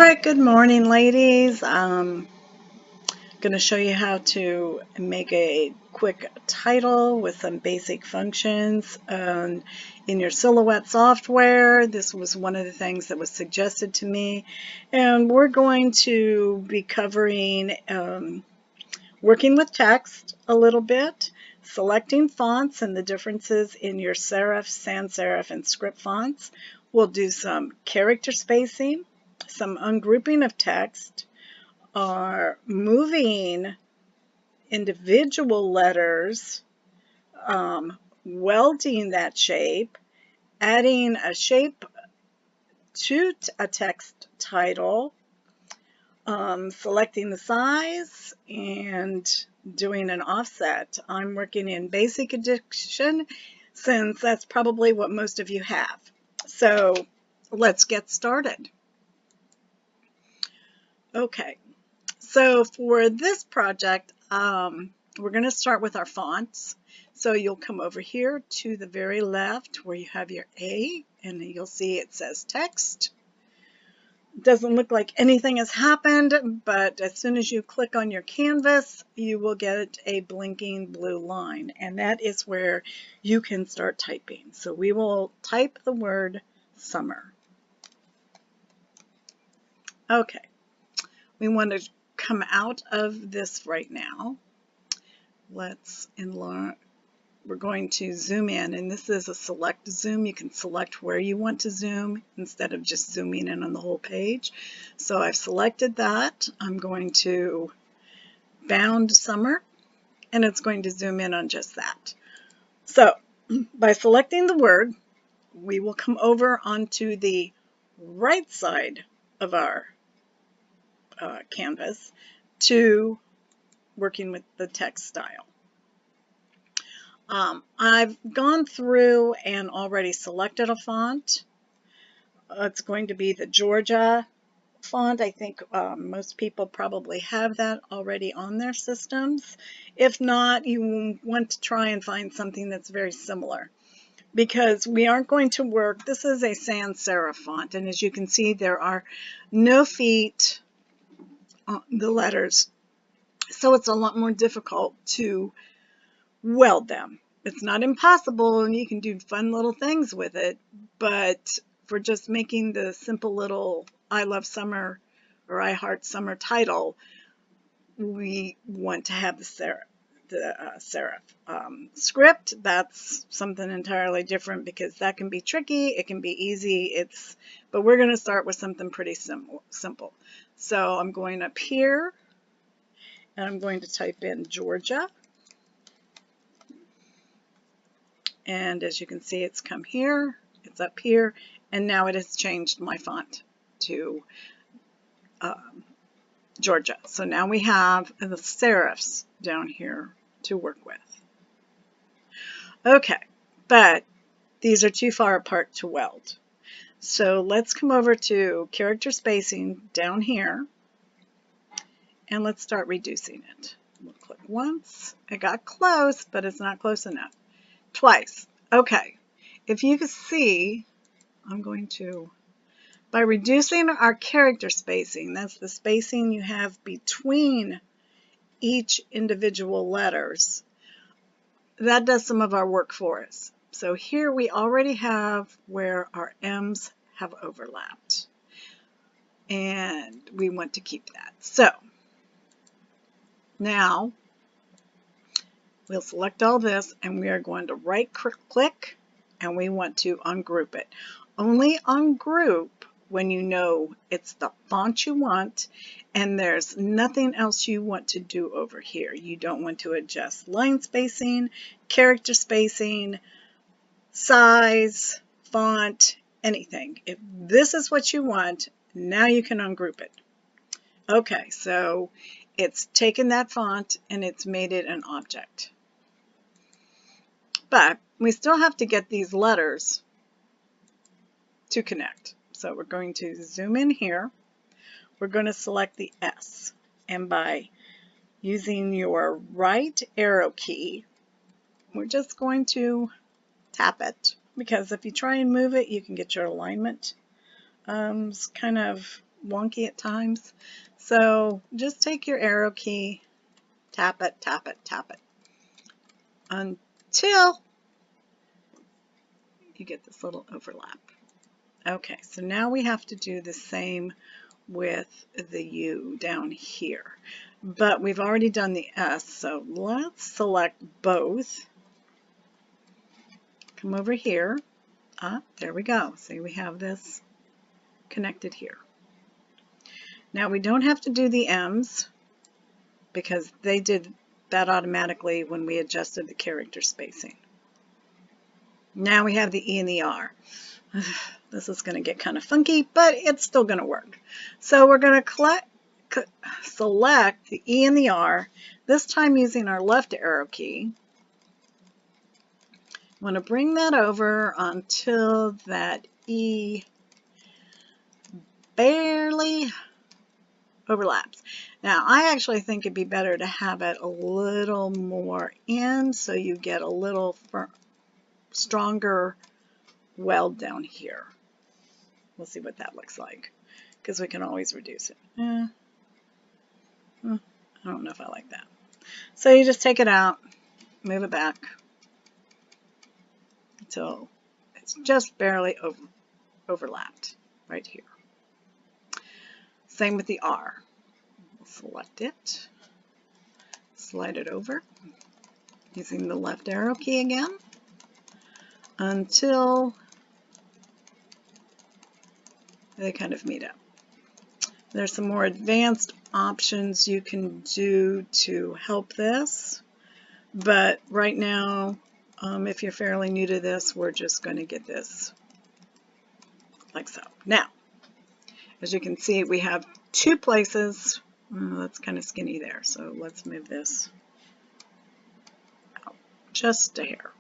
right, good morning, ladies. I'm going to show you how to make a quick title with some basic functions in your Silhouette software. This was one of the things that was suggested to me, and we're going to be covering working with text a little bit, selecting fonts and the differences in your serif, sans serif, and script fonts. We'll do some character spacing, some ungrouping of text, or moving individual letters, welding that shape, adding a shape to a text title, selecting the size, and doing an offset. I'm working in Basic Edition since that's probably what most of you have. So let's get started. Okay, so for this project, we're going to start with our fonts. So you'll come over here to the very left where you have your A, and you'll see it says text. Doesn't look like anything has happened, but as soon as you click on your canvas, you will get a blinking blue line, and that is where you can start typing. So we will type the word summer. Okay, we want to come out of this right now. Let's enlarge. We're going to zoom in, and this is a select zoom. You can select where you want to zoom instead of just zooming in on the whole page. So I've selected that. I'm going to bound summer, and it's going to zoom in on just that. So by selecting the word, we will come over onto the right side of our canvas to working with the text style. I've gone through and already selected a font. It's going to be the Georgia font. I think most people probably have that already on their systems. If not, you want to try and find something that's very similar, because we aren't going to work. This is a sans serif font, and as you can see, there are no feet on the letters, so it's a lot more difficult to weld them. It's not impossible, and you can do fun little things with it, but for just making the simple little I love summer or I heart summer title, we want to have the serif. Script, that's something entirely different, because that can be tricky, it can be easy, but we're going to start with something pretty simple. So I'm going up here, and I'm going to type in Georgia. And as you can see, it's come here, it's up here, and now it has changed my font to Georgia. So now we have the serifs down here to work with. Okay, but these are too far apart to weld. So let's come over to character spacing down here, and let's start reducing it. We'll click once. It got close, but it's not close enough. Twice. Okay, if you can see, I'm going to, by reducing our character spacing, that's the spacing you have between each individual letters, that does some of our work for us. So here we already have where our M's have overlapped, and we want to keep that. So now we'll select all this, and we are going to right click, and we want to ungroup it. Only ungroup when you know it's the font you want and there's nothing else you want to do over here. You don't want to adjust line spacing, character spacing, size, font, anything. If this is what you want, now you can ungroup it. Okay, so it's taken that font and it's made it an object. But we still have to get these letters to connect. So we're going to zoom in here. We're going to select the S, and by using your right arrow key, we're just going to tap it, because if you try and move it, you can get your alignment kind of wonky at times. So just take your arrow key, tap it, tap it, tap it, until you get this little overlap. Okay, so now we have to do the same with the U down here. But we've already done the S, so let's select both. Come over here. There we go. See, we have this connected here. Now we don't have to do the M's because they did that automatically when we adjusted the character spacing. Now we have the E and the R. This is going to get kind of funky, but it's still going to work. So we're going to select the E and the R, this time using our left arrow key. I'm going to bring that over until that E barely overlaps. Now, I actually think it'd be better to have it a little more in so you get a little stronger weld down here. We'll see what that looks like because we can always reduce it. I don't know if I like that. So you just take it out, move it back until it's just barely overlapped right here. Same with the R. We'll select it, slide it over using the left arrow key again until they kind of meet up. There's some more advanced options you can do to help this, but right now, if you're fairly new to this, we're just going to get this like so. Now, as you can see, we have two places. That's kind of skinny there, so let's move this out just a hair.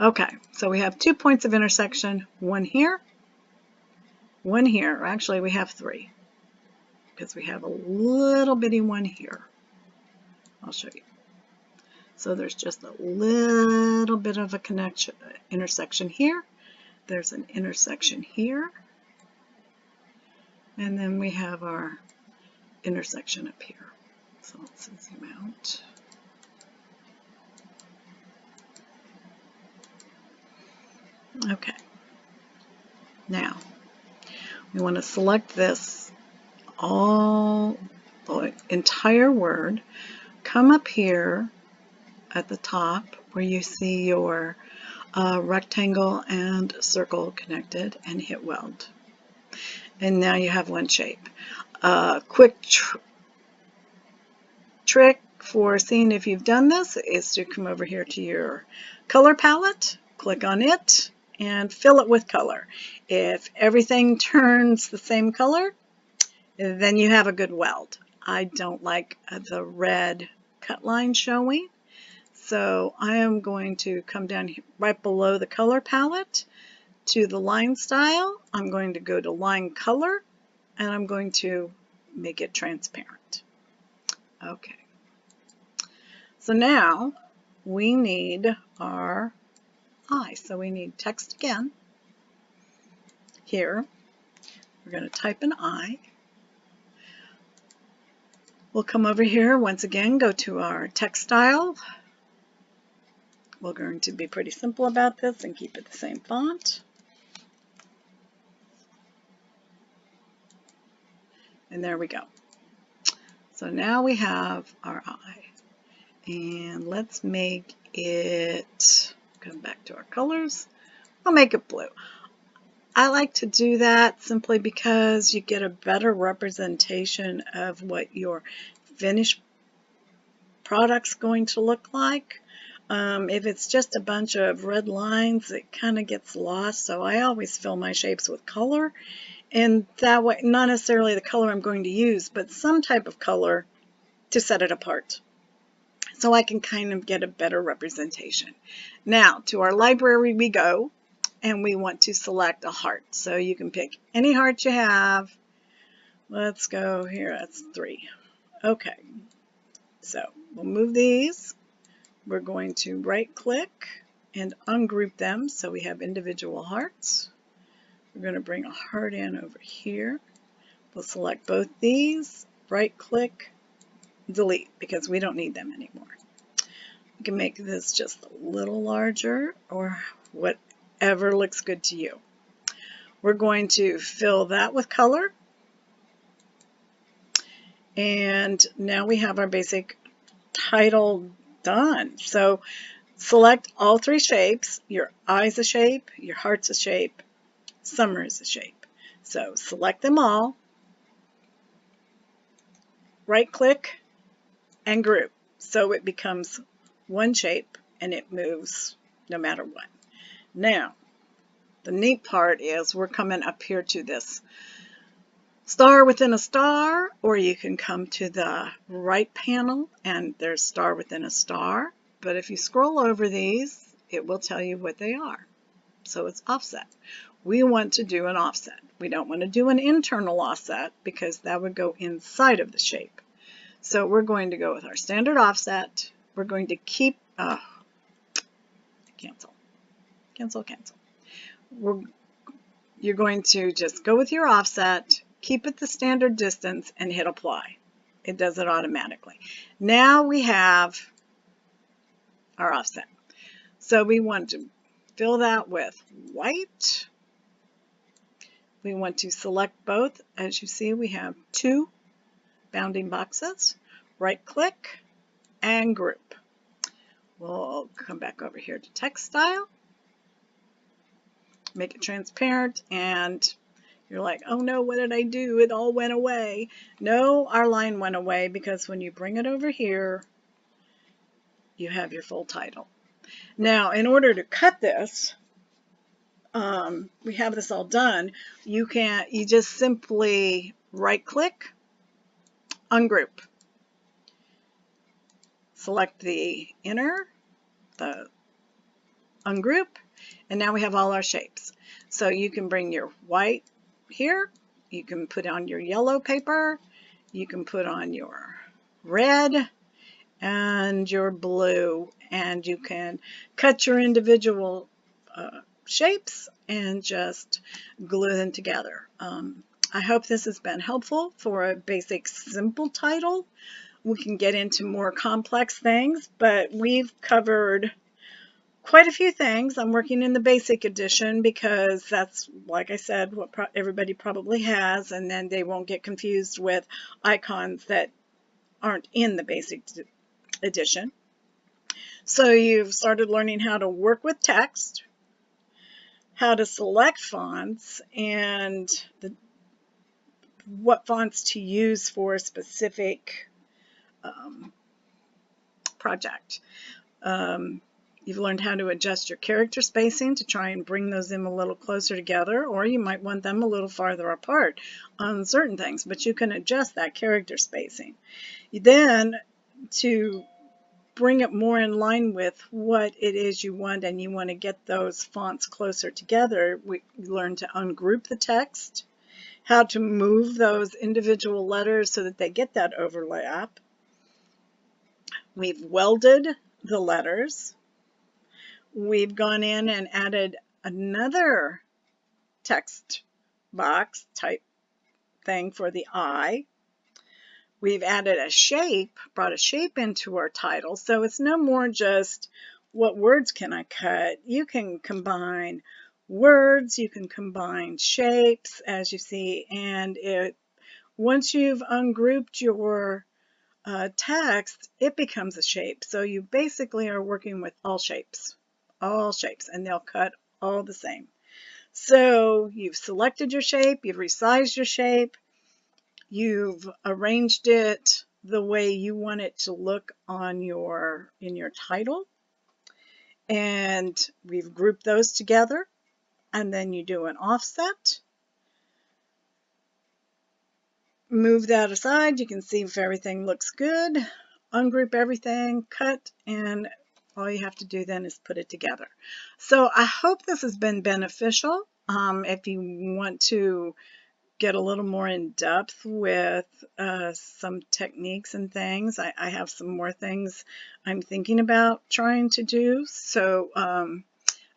Okay, so we have 2 points of intersection, one here, one here. Actually, we have 3 because we have a little bitty one here. I'll show you. So there's just a little bit of a intersection here. There's an intersection here. And then we have our intersection up here. So let's zoom out. Okay. Now, we want to select this, the entire word, come up here at the top where you see your rectangle and circle connected and hit weld. And now you have one shape. Quick trick for seeing if you've done this is to come over here to your color palette, click on it, and fill it with color. If everything turns the same color, then you have a good weld. I don't like the red cut line showing, so I am going to come down here right below the color palette to the line style. I'm going to go to line color, and I'm going to make it transparent. Okay. So now we need our I. So we need text again. Here, we're going to type an I. We'll come over here once again, go to our text style. We're going to be pretty simple about this and keep it the same font. And there we go. So now we have our I. And let's make it, come back to our colors, I'll make it blue. I like to do that simply because you get a better representation of what your finished product's going to look like. If it's just a bunch of red lines, it kind of gets lost, so I always fill my shapes with color, and that way, not necessarily the color I'm going to use, but some type of color to set it apart, so I can kind of get a better representation. Now, to our library we go, and we want to select a heart, so you can pick any heart you have. Let's go here, that's 3. Okay, so we'll move these. We're going to right click and ungroup them so we have individual hearts. We're going to bring a heart in over here. We'll select both these, right click, delete, because we don't need them anymore. You can make this just a little larger or whatever looks good to you. We're going to fill that with color. And now we have our basic title done. So select all three shapes. Your eye's a shape, your heart's a shape, summer is a shape. So select them all, right click, and group. So it becomes one shape and it moves no matter what. Now, the neat part is we're coming up here to this star within a star, or you can come to the right panel and there's star within a star. But if you scroll over these, it will tell you what they are. So it's offset. We want to do an offset. We don't want to do an internal offset because that would go inside of the shape. So we're going to go with our standard offset. We're going to keep, cancel. You're going to just go with your offset, keep it the standard distance, and hit apply. It does it automatically. Now we have our offset. So we want to fill that with white. We want to select both. As you see, we have two bounding boxes. Right click and group. We'll come back over here to text style. Make it transparent, and you're like, oh no, what did I do? It all went away. No, our line went away because when you bring it over here, you have your full title. Now, in order to cut this, we have this all done. You just simply right click, ungroup. Select the inner, the ungroup, and now we have all our shapes. So you can bring your white here, you can put on your yellow paper, you can put on your red and your blue, and you can cut your individual shapes and just glue them together. I hope this has been helpful for a basic simple title. We can get into more complex things, but we've covered quite a few things. I'm working in the basic edition because that's, like I said, what everybody probably has, and then they won't get confused with icons that aren't in the basic edition. So you've started learning how to work with text, how to select fonts, and what fonts to use for a specific project. You've learned how to adjust your character spacing to try and bring those in a little closer together, or you might want them a little farther apart on certain things, but you can adjust that character spacing. Then, to bring it more in line with what it is you want, and you want to get those fonts closer together, we learned to ungroup the text, how to move those individual letters so that they get that overlap. We've welded the letters. We've gone in and added another text box type thing for the eye. We've added a shape, brought a shape into our title, so it's no more just what words can I cut. You can combine words, you can combine shapes, as you see, and once you've ungrouped your text, it becomes a shape. So you basically are working with all shapes, and they'll cut all the same. So you've selected your shape, you've resized your shape, you've arranged it the way you want it to look on in your title, and we've grouped those together, and then you do an offset. Move that aside, you can see if everything looks good, ungroup everything, cut, and all you have to do then is put it together. So I hope this has been beneficial. If you want to get a little more in depth with some techniques and things, I have some more things I'm thinking about trying to do. So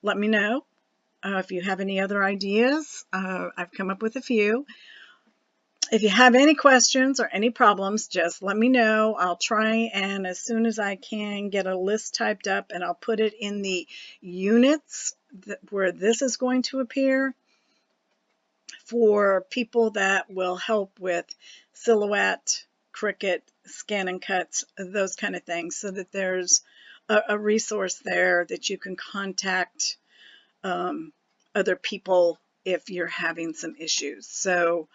let me know. If you have any other ideas, I've come up with a few. If you have any questions or any problems, just let me know. I'll try and as soon as I can get a list typed up, and I'll put it in the units where this is going to appear for people that will help with Silhouette, Cricut, Scan and Cuts, those kind of things, so that there's a resource there that you can contact other people if you're having some issues. So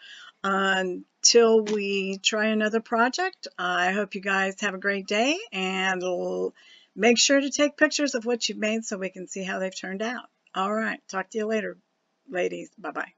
until we try another project, I hope you guys have a great day, and make sure to take pictures of what you've made so we can see how they've turned out. All right, talk to you later, ladies. Bye-bye.